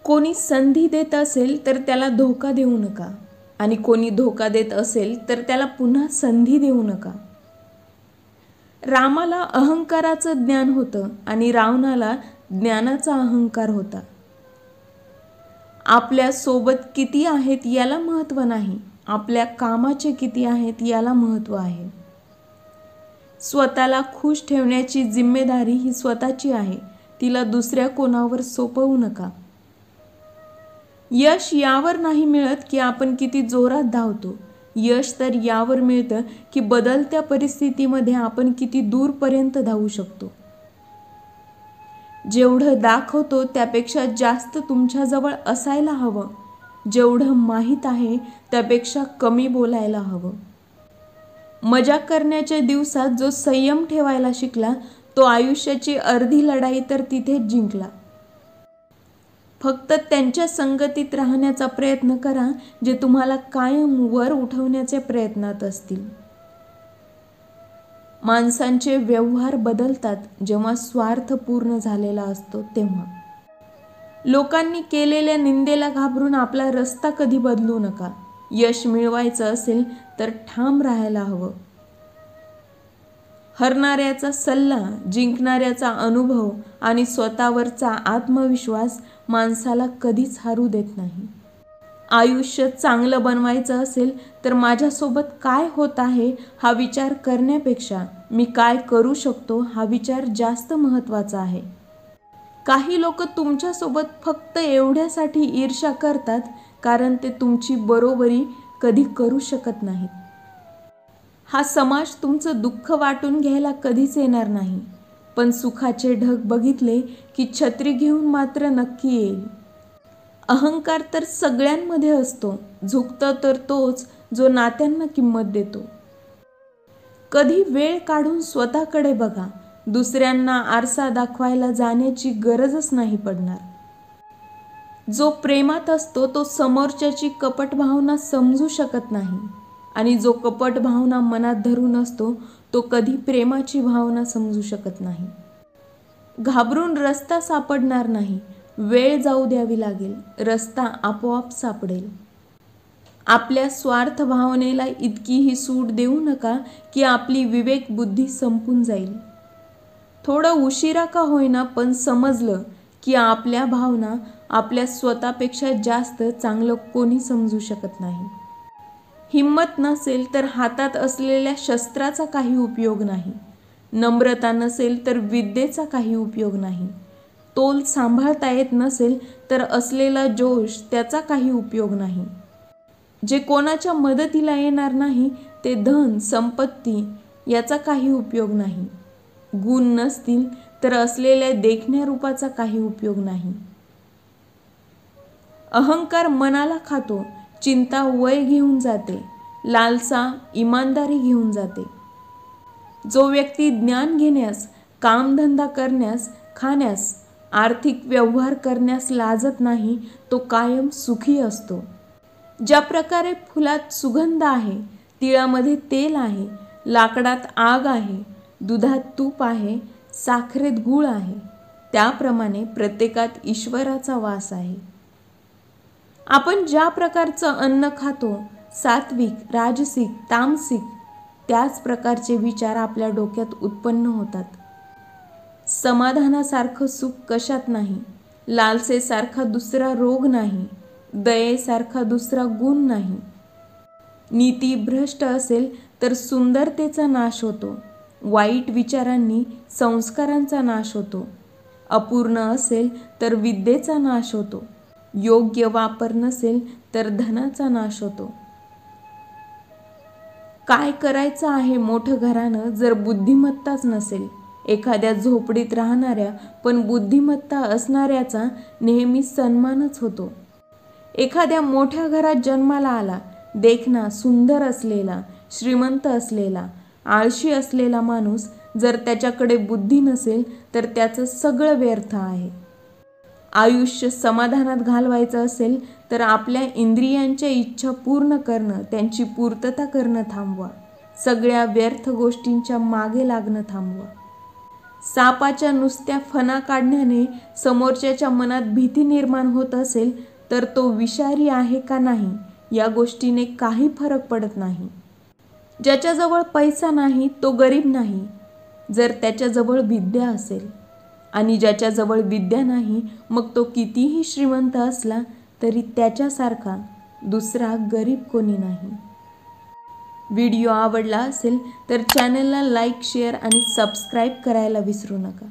कोणी संधी देत असेल तर त्याला धोका देऊ नका, आणि कोणी धोका देत असेल तर त्याला पुन्हा संधी देऊ नका. रामाला अहंकाराचं ज्ञान होतं आणि रावणाला ज्ञानाचा अहंकार होता. आपल्या सोबत किती आहेत याला महत्त्व नाही, आपल्या कामाचे किती आहेत याला महत्त्व आहे. स्वतःला खुश ठेवण्याची जिम्मेदारी ही स्वतःची आहे, तिला दुसऱ्या कोणावर सोपवू नका. यश यावर नाही मिळत की आपण किती जोरात धावतो, यश तर यावर मिळतं की बदलत्या परिस्थितीमध्ये आपण किती दूरपर्यंत धावू शकतो. जेवढं दाखवतो त्यापेक्षा जास्त तुमच्याजवळ असायला हवं, जेवढं माहीत आहे त्यापेक्षा कमी बोलायला हवं. मजा करण्याच्या दिवसात जो संयम ठेवायला शिकला तो आयुष्याची अर्धी लढाई तर तिथेच जिंकला. फक्त त्यांच्या संगतीत राहण्याचा प्रयत्न करा जे तुम्हाला कायम वर उठवण्याच्या प्रयत्नात असतील. माणसांचे व्यवहार बदलतात जेव्हा स्वार्थ पूर्ण झालेला असतो तेव्हा. लोकांनी केलेल्या निंदेला घाबरून आपला रस्ता कधी बदलू नका. यश मिळवायचं असेल तर ठाम राहायला हवं. हरणाऱ्याचा सल्ला, जिंकणाऱ्याचा अनुभव आणि स्वतःवरचा आत्मविश्वास माणसाला कधीच हारू देत नाही. आयुष्य चांगलं बनवायचं असेल तर माझ्यासोबत काय होत आहे हा विचार करण्यापेक्षा मी काय करू शकतो हा विचार जास्त महत्त्वाचा आहे. काही लोक तुमच्यासोबत फक्त एवढ्यासाठी ईर्ष्या करतात कारण ते तुमची बरोबरी कधी करू शकत नाहीत. हा समाज तुमचं दुःख वाटून घ्यायला कधीच येणार नाही, पण सुखाचे ढग बघितले की छत्री घेऊन मात्र नक्की येईल. अहंकार तर सगळ्यांमध्ये असतो, झुकतं तर तोच जो नात्यांना किंमत देतो. कधी वेळ काढून स्वतःकडे बघा, दुसऱ्यांना आरसा दाखवायला जाण्याची गरजच नाही पडणार. जो प्रेमात असतो तो समोरच्याची कपट भावना समजू शकत नाही, आणि जो कपट भावना मनात धरून असतो तो कधी प्रेमाची भावना समजू शकत नाही. घाबरून रस्ता सापडणार नाही, वेळ जाऊ द्यावी लागेल, रस्ता आपोआप सापडेल. आपल्या स्वार्थ भावनेला इतकीही सूट देऊ नका की आपली विवेक बुद्धी संपून जाईल. थोडं उशिरा का होईना पण समजलं की आपल्या भावना आपल्या स्वतःपेक्षा जास्त चांगलं कोणी समजू शकत नाही. हिम्मत नसेल तर हातात असलेल्या शस्त्राचा काही उपयोग नाही. नम्रता नसेल तर विद्येचा काही उपयोग नाही. तोल सांभाळता येत नसेल तर असलेला जोश त्याचा काही उपयोग नाही. जे कोणाच्या मदतीला येणार नाही ते धन संपत्ती याचा काही उपयोग नाही. गुण नसतील तर असलेल्या देखण्या रूपाचा काही उपयोग नाही. अहंकार मनाला खातो, चिंता वय घेऊन जाते, लालसा इमानदारी घेऊन जाते. जो व्यक्ती ज्ञान घेण्यास, कामधंदा करण्यास, खाण्यास, आर्थिक व्यवहार करण्यास लाजत नाही तो कायम सुखी असतो. ज्या प्रकारे फुलात सुगंध आहे, तिळामध्ये तेल आहे, लाकडात आग आहे, दुधात तूप आहे, साखरेत गूळ आहे, त्याप्रमाणे प्रत्येकात ईश्वराचा वास आहे. आपण ज्या प्रकारचं अन्न खातो, सात्विक, राजसिक, तामसिक, त्याच प्रकारचे विचार आपल्या डोक्यात उत्पन्न होतात. समाधानासारखं सुख कशात नाही, लालसेसारखा दुसरा रोग नाही, दयेसारखा दुसरा गुण नाही. नीती भ्रष्ट असेल तर सुंदरतेचा नाश होतो, वाईट विचारांनी संस्कारांचा नाश होतो. अपूर्ण असेल तर विद्येचा नाश होतो, योग्य वापर नसेल तर धनाचा नाश होतो. काय करायचं आहे मोठं घरानं जर बुद्धिमत्ताच नसेल? एखाद्या झोपडीत राहणाऱ्या पण बुद्धिमत्ता असणाऱ्याचा नेहमी सन्मानच होतो. एखाद्या मोठ्या घरात जन्माला आला, देखणा सुंदर असलेला, श्रीमंत असलेला, आळशी असलेला माणूस जर त्याच्याकडे बुद्धी नसेल तर त्याचं सगळं व्यर्थ आहे. आयुष्य समाधानात घालवायचं असेल तर आपल्या इंद्रियांच्या इच्छा पूर्ण करणं, त्यांची पूर्तता करणं थांबवा. सगळ्या व्यर्थ गोष्टींच्या मागे लागणं थांबवा. सापाच्या नुसत्या फणा काढण्याने समोरच्याच्या मनात भीती निर्माण होत असेल तर तो विषारी आहे का नाही या गोष्टीने काही फरक पडत नाही. ज्याच्याजवळ पैसा नाही तो गरीब नाही जर त्याच्याजवळ विद्या असेल, आणि ज्याच्याजवळ विद्या नाही मग तो कितीही श्रीमंत असला तरी त्याच्यासारखा दुसरा गरीब कोणी नाही. व्हिडिओ आवडला असेल तर चॅनलला लाईक, शेअर आणि सबस्क्राईब करायला विसरू नका.